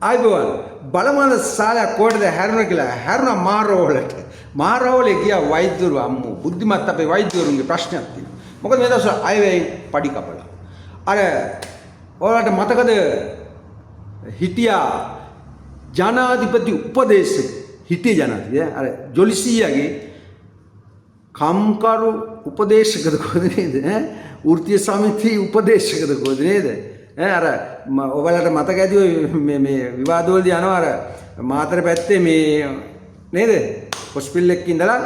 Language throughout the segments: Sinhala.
ආයිබෝල් බලමල සාලයක් කොහෙද හැරුණා කියලා හැරුණා මාරෝවලට. මාරෝවලේ ගියා වෛද්‍යවරු අම්මෝ බුද්ධිමත් අපේ වෛද්‍යවරුන්ගේ ප්‍රශ්නයක් තියෙනවා. මොකද මේ දවස්වල අයවැයි පඩි කපලා. අර ඔයාලට මතකද හිටියා ජනාධිපති උපදේශක හිටියේ ජනාධිපති අර ජොලිසියාගේ කම්කරු උපදේශකද කොහොමද නේද? වෘත්තීය සමිති උපදේශකද කොහොමද නේද? අර ඔයාලට මතක ඇති මේ විවාදවලදී යනවා අර මාතර පැත්තේ මේ නේද? හොස්පිටල් එකක ඉඳලා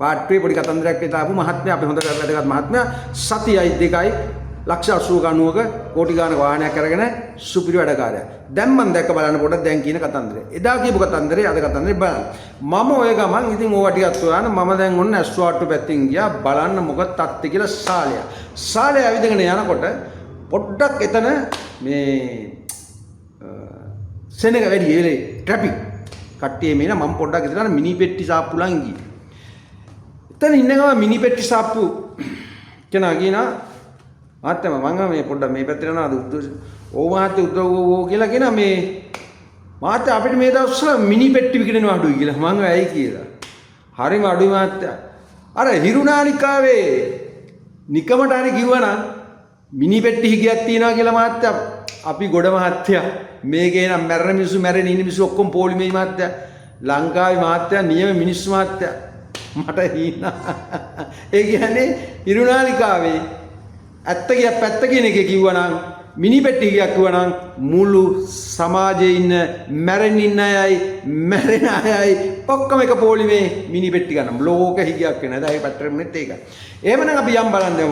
පාට්ටුවේ පොඩි කතන්දරයක් හිතාපු මහත්මයා අපි හොඳ වැදගත් මහත්මයා සතියයි දෙකයි ලක්ෂ 80 කෝටි ගානක වාහනයක් අරගෙන සුපිරි වැඩකාරයා. දැන් මම දැක්ක බලන්න පොඩ්ඩක් දැන් කියන කතන්දරය. එදා කියපු කතන්දරේ අද කතන්දරේ බලන්න. මම ඔය ගමන් ඉතින් ඕවා ටිකක් හොයන මම දැන් ඔන්න ඇස්වාට්ටු පැත්තෙන් ගියා බලන්න මොකද තත්ත්වය කියලා සාලය. සාලය ඇවිදගෙන යනකොට පොඩ්ඩක් එතන මේ සෙනග වැඩි ඒලේ ට්‍රැෆික් කට්ටිය මේන මම පොඩ්ඩක් ඉතන මිනි පෙට්ටි සාප්පු ළඟ ගියේ. එතන ඉන්නකම මිනි පෙට්ටි සාප්පු කෙනා කියනවා ආත්තම මං මේ පොඩ්ඩක් මේ පැත්තට යනවා ඕ මාත් උදව් කියලා කියන මේ මාත් අපිට මේ දවස්වල මිනි පෙට්ටි විකිනනවා අඩුයි කියලා මං ඇයි කියලා. හරිම අඩුයි මාත්. අර හිරුනානිකාවේ නිකමට හරි කිව්වනම් මිනි පෙට්ටි හිගයක් තියනවා කියලා මාත් අපි ගොඩ මහත්තයා මේකේ නම් මැරෙන මිනිස්සු මැරෙන ඉන්න මිනිස්සු ඔක්කොම පොලිමේ මහත්තයා ලංකාවේ මහත්තයා නියම මිනිස්සු මහත්තයා මට හිනා. ඒ කියන්නේ හිරුනානිකාවේ ඇත්ත කිය පැත්ත කියන එක කිව්වනම් මිනි පෙට්ටි කියක් කිව්වනම් මුළු සමාජයේ ඉන්න මැරෙන්න ඉන්න අයයි මැරෙන අයයි ඔක්කොම එක පොලිමේ මිනි පෙට්ටි ගන්න ලෝක හිගයක් වෙන. දැන් ඒ පැටර්නෙත් ඒකයි. එහෙමනම් අපි යම් බලන්න දැන්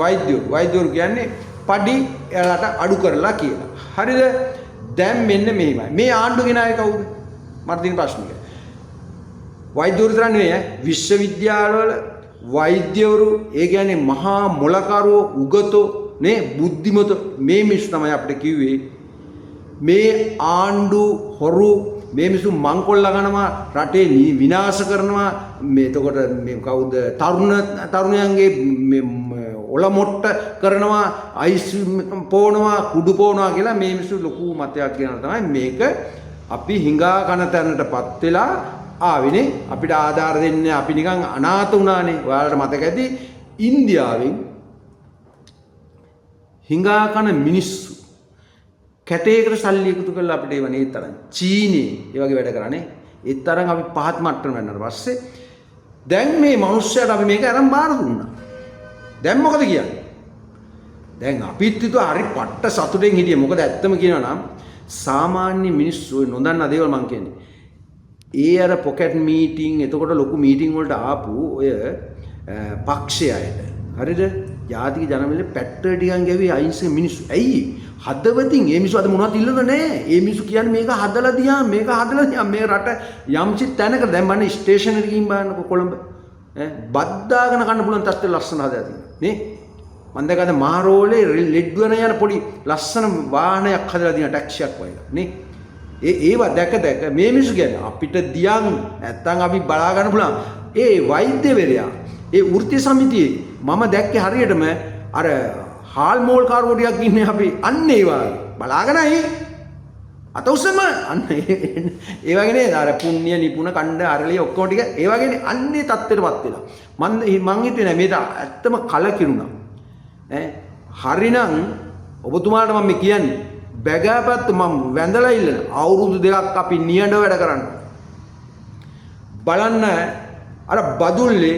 වෛද්‍යවරු කියන්නේ පඩි එයාලට අඩු කරලා කියලා. හරිද? දැන් මෙන්න මෙහෙමයි. මේ ආණ්ඩුව ගෙනාවේ කවුද? මට තියෙන ප්‍රශ්නේ. වෛද්‍යවරු තරම් නෙවෙයි විශ්වවිද්‍යාලවල වෛද්‍යවරු ඒ කියන්නේ මහා මොලකරුවෝ උගතෝ නේ බුද්ධිමත මේ මිනිස්සු තමයි අපිට කිව්වේ මේ ආණ්ඩු හොරු මේ මිනිස්සු මංකොල්ල ගන්නවා රටේ විනාශ කරනවා මේ එතකොට මේ කවුද තරුණයන්ගේ ඔල මොට්ට කරනවා අයිස් පොවනවා කුඩු පොවනවා කියලා මේ මිනිස්සු ලොකු මතයක් කියනවා තමයි මේක අපි හිඟා කන තැනටපත් වෙලා ආවිනේ අපිට ආධාර දෙන්නේ අපි නිකන් අනාථ වුණානේ. ඔයාලට මතක ඇති ඉන්දියාවෙන් හිඟා කන මිනිස්සු කැටයකට සල්ලි එකතු කරලා අපිට ඒව නේ තරම් චීනේ ඒ වගේ වැඩ කරන්නේ. ඒ තරම් අපි පහත් මට්ටම වෙනාට පස්සේ දැන් මේ මිනිස්සුන්ට අපි මේක අරන් බාර දුන්නා. දැන් මොකද කියන්නේ? දැන් අපිත් හිතුවා හරි පට්ට සතුටෙන් හිටියේ. මොකද ඇත්තම කියනවා නම් සාමාන්‍ය මිනිස්සු නොදන්නා දේවල් මං කියන්නේ. ඒ අර පොකට් මීටිං එතකොට ලොකු මීටිං වලට ආපු ඔය පක්ෂය අයට හරිද ජාතික ජනමිලේ පැට්ටර් ටිකන් ගැවි අයින්සේ මිනිස්සු ඇයි හදවතින් මේ මිනිස්සු අද මොනවද ඉල්ලද නැහැ මේ මිනිස්සු කියන්නේ මේක හදලා දියා මේ රට යම්චි තැනක දැන් මන්නේ ස්ටේෂන් එකකින් ගිහින් බලන්නකො කොළඹ බද්දාගෙන කන්න පුළුවන් තත්ත්වෙ ලස්සන හදලා තියෙනවා නේ මම දැක්කද මාරෝලේ ලෙඩ් වෙන යන පොඩි ලස්සන වාහනයක් හදලා තියෙන ටැක්සියක් වගේ නේ ඒවා දැක මේ මිනිස්සු කියන්නේ අපිට දියන් නැත්තම් අපි බලා ගන්න පුළුවන් ඒ වෛද්‍යවරයා ඒ වෘත්තීය සමිතියේ මම දැක්කේ හරියටම අර හාල් මෝල් කාරෝ ටිකක් ඉන්නේ අපි අන්න ඒ වගේ බලාගෙනයි අත උස්සම අන්න ඒ වගේ නේද අර පුණ්‍ය නිපුණ කණ්ඩ අරලිය ඔක්කොම ටික ඒ වගේනේ අන්නේ තත්ත්වෙටපත් වෙලා මං හිතුවේ නෑ මේක ඇත්තම කලකිරුණා හරිනම් ඔබතුමාට මම කියන්නේ බැගෑපත් මම වැඳලා ඉල්ලන අවුරුදු දෙකක් අපි නියඬ වැඩ කරන්න බලන්න අර බදුල්ලේ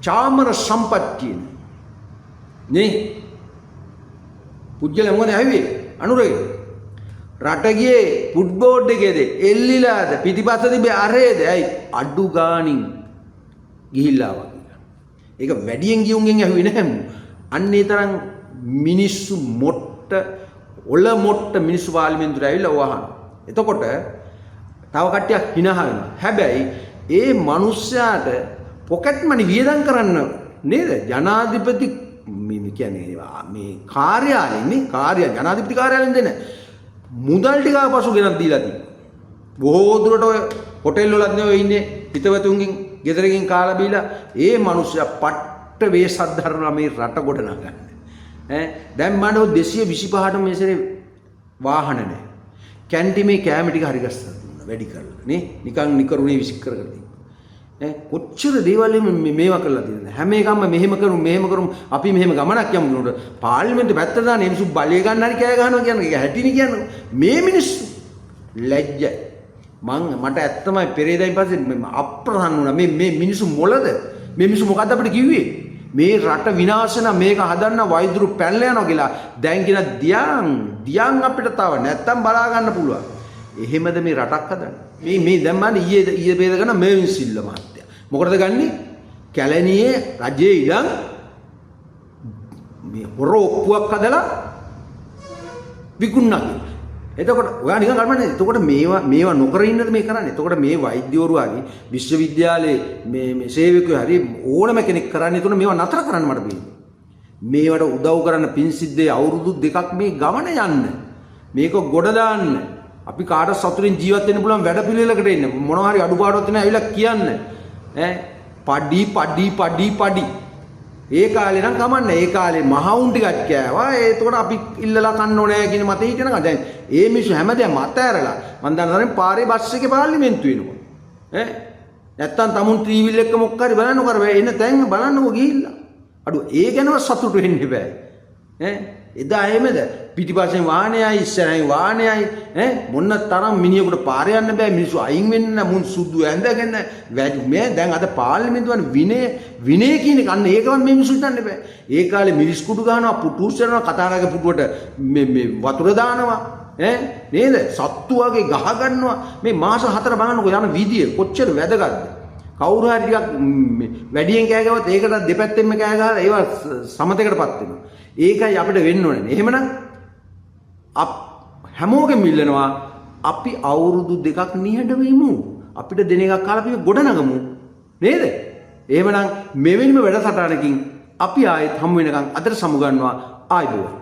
චාමර සම්පත්තිය නේ පුජ්‍යල මොකද ඇහුවේ අනුරේ රට ගියේ ෆුට්බෝඩ් එකේද එල්ලිලාද පිටිපස්ස තිබේ අරේද ඇයි අඩු ගානින් ගිහිල්ලා වගේ ඒක වැඩියෙන් ගියුන්ගෙන් ඇහුවේ නැහැ අන්නේ තරම් මිනිස්සු මොට්ට ඔල මොට්ට මිනිස්සු පාර්ලිමේන්තුවට ඇවිල්ලා වහන. එතකොට තව කට්ටියක් හිනහ වෙනවා. හැබැයි ඒ මිනිස්සයාට පොකට් මනි වියදම් කරන්න නේද? ජනාධිපති මේ කියන්නේ මේ කාර්යාලයෙන් ජනාධිපති කාර්යාලයෙන් දෙන මුදල් ටික පසු ගෙනත් දීලා තියෙනවා. බොහෝ දුරට ඔය හොටෙල් වලත් නේ ඔය ඉන්නේ හිතවතුන්ගෙන් ගෙදරකින් කාලා බීලා ඒ මිනිස්සයා පට්ට වේසක් දරනවා මේ රට ගොඩ නගන්න. දැන් මඩෝ 225ට මේසරේ වාහන නැහැ. කැන්ටිමේ කෑම ටික හරි ගස්සා දුන්නා වැඩි කරලා නේ නිකන් නිකරුණේ විසික් කර කර කොච්චර දේවල් මේවා කරලා තියෙනවද හැම එකක්ම මෙහෙම කරමු අපි මෙහෙම ගමනක් යමු නේද පාර්ලිමේන්තුවේ පැත්තට දාන එම්සු බලය ගන්න හරි කෑ ගහනවා කියන එක හැටිනේ කියන්නේ මේ මිනිස්සු ලැජ්ජයි මට ඇත්තමයි පෙරේදායින් පස්සේ අප්‍රසන්න වුණා මේ මිනිස්සු මොළද මේ මිනිස්සු මොකද්ද අපිට කිව්වේ මේ රට විනාශ වෙන මේක හදන්න වෛද්‍යරු පැනලා යනවා කියලා දැන් කියන දියන් අපිට තව නැත්තම් බලා ගන්න පුළුවන් එහෙමද මේ රටක් හදන්නේ මේ දැන් මම ඊයේ බේද ගන්න මේවින් සිල්ල මහත්තයා මොකටද ගන්නෙ කැලණියේ රජයේ ඉඩම් මේ හොර ඔප්පුවක් හදලා විකුණනවා එතකොට ඔයා නිකන් ගන්නනේ එතකොට මේවා නොකර ඉන්නද මේ කරන්නේ එතකොට මේ වෛද්‍යවරු හරි විශ්වවිද්‍යාලයේ මේ සේවකයෝ හරි ඕනම කෙනෙක් කරන්නේ එතකොට මේවා නතර කරන්න මට බෑ මේවට උදව් කරන්න පින් සිද්දේ අවුරුදු 2ක් මේ ගමන යන්න මේක ගොඩ දාන්න අපි කාට සතුටින් ජීවත් වෙන්න පුළුවන් වැඩ පිළිවෙලකට එන්න මොනවා හරි අඩුපාඩුවක් තියෙනවා ඇවිල්ලා කියන්න පඩි ඒ කාලේ නම් කමන්නේ ඒ කාලේ මහවුන් ටිකක් කෑවා ඒතකොට අපි ඉල්ලලා කන්න ඕනේ කියන මතේ හිටිනකම් දැන් ඒ මිනිස්සු හැමදේම මත ඇරලා මම දන්නවා පාරේ බස් එකේ පාර්ලිමේන්තු වෙනවා නැත්තම් තමුන් ටීවී එක මොකක් හරි බලන්න කර එන්න තැන් බලන්නකෝ ගිහිල්ලා අඩු ඒ ගැනව සතුටු වෙන්න බෑ එදා එහෙමද පිටිපස්සෙන් වාහනයයි ඉස්සරහින් වාහනයයි මොන්න තරම් මිනිහෙකුට පාරේ යන්න බෑ මිනිස්සු අයින් වෙන්න මුන් සුදු ඇඳගෙන මේ දැන් අද පාර්ලිමේන්තුවේ විනය කියන එක අන්න ඒකවත් මේ මිනිස්සු හිතන්න බෑ ඒ කාලේ මිරිස් කුඩු ගහනවා පුටු උස්සනවා කතානාගේ පුටුවට මේ වතුර දානවා නේද සත්තු වගේ ගහ ගන්නවා මේ මාස 4 බලන්නකෝ යන විදිය කොච්චර වැදගත්ද කවුරු හරි ටිකක් වැඩියෙන් කෑ ගවත් ඒකට දෙපැත්තෙන්ම කෑ ගහලා ඒවා සමතේකටපත් වෙනවා ඒකයි අපිට වෙන්න ඕනේ. එහෙමනම් හැමෝගෙම ඉල්ලනවා අපි අවුරුදු 2ක් නිහඬව ඉමු. අපිට දින එකක් කාලා අපි ගොඩනගමු. නේද? එහෙමනම් මෙවැනිම වැඩසටහනකින් අපි ආයෙත් හමු වෙනකන් අතට සමු ගන්නවා ආයිබෝවන්.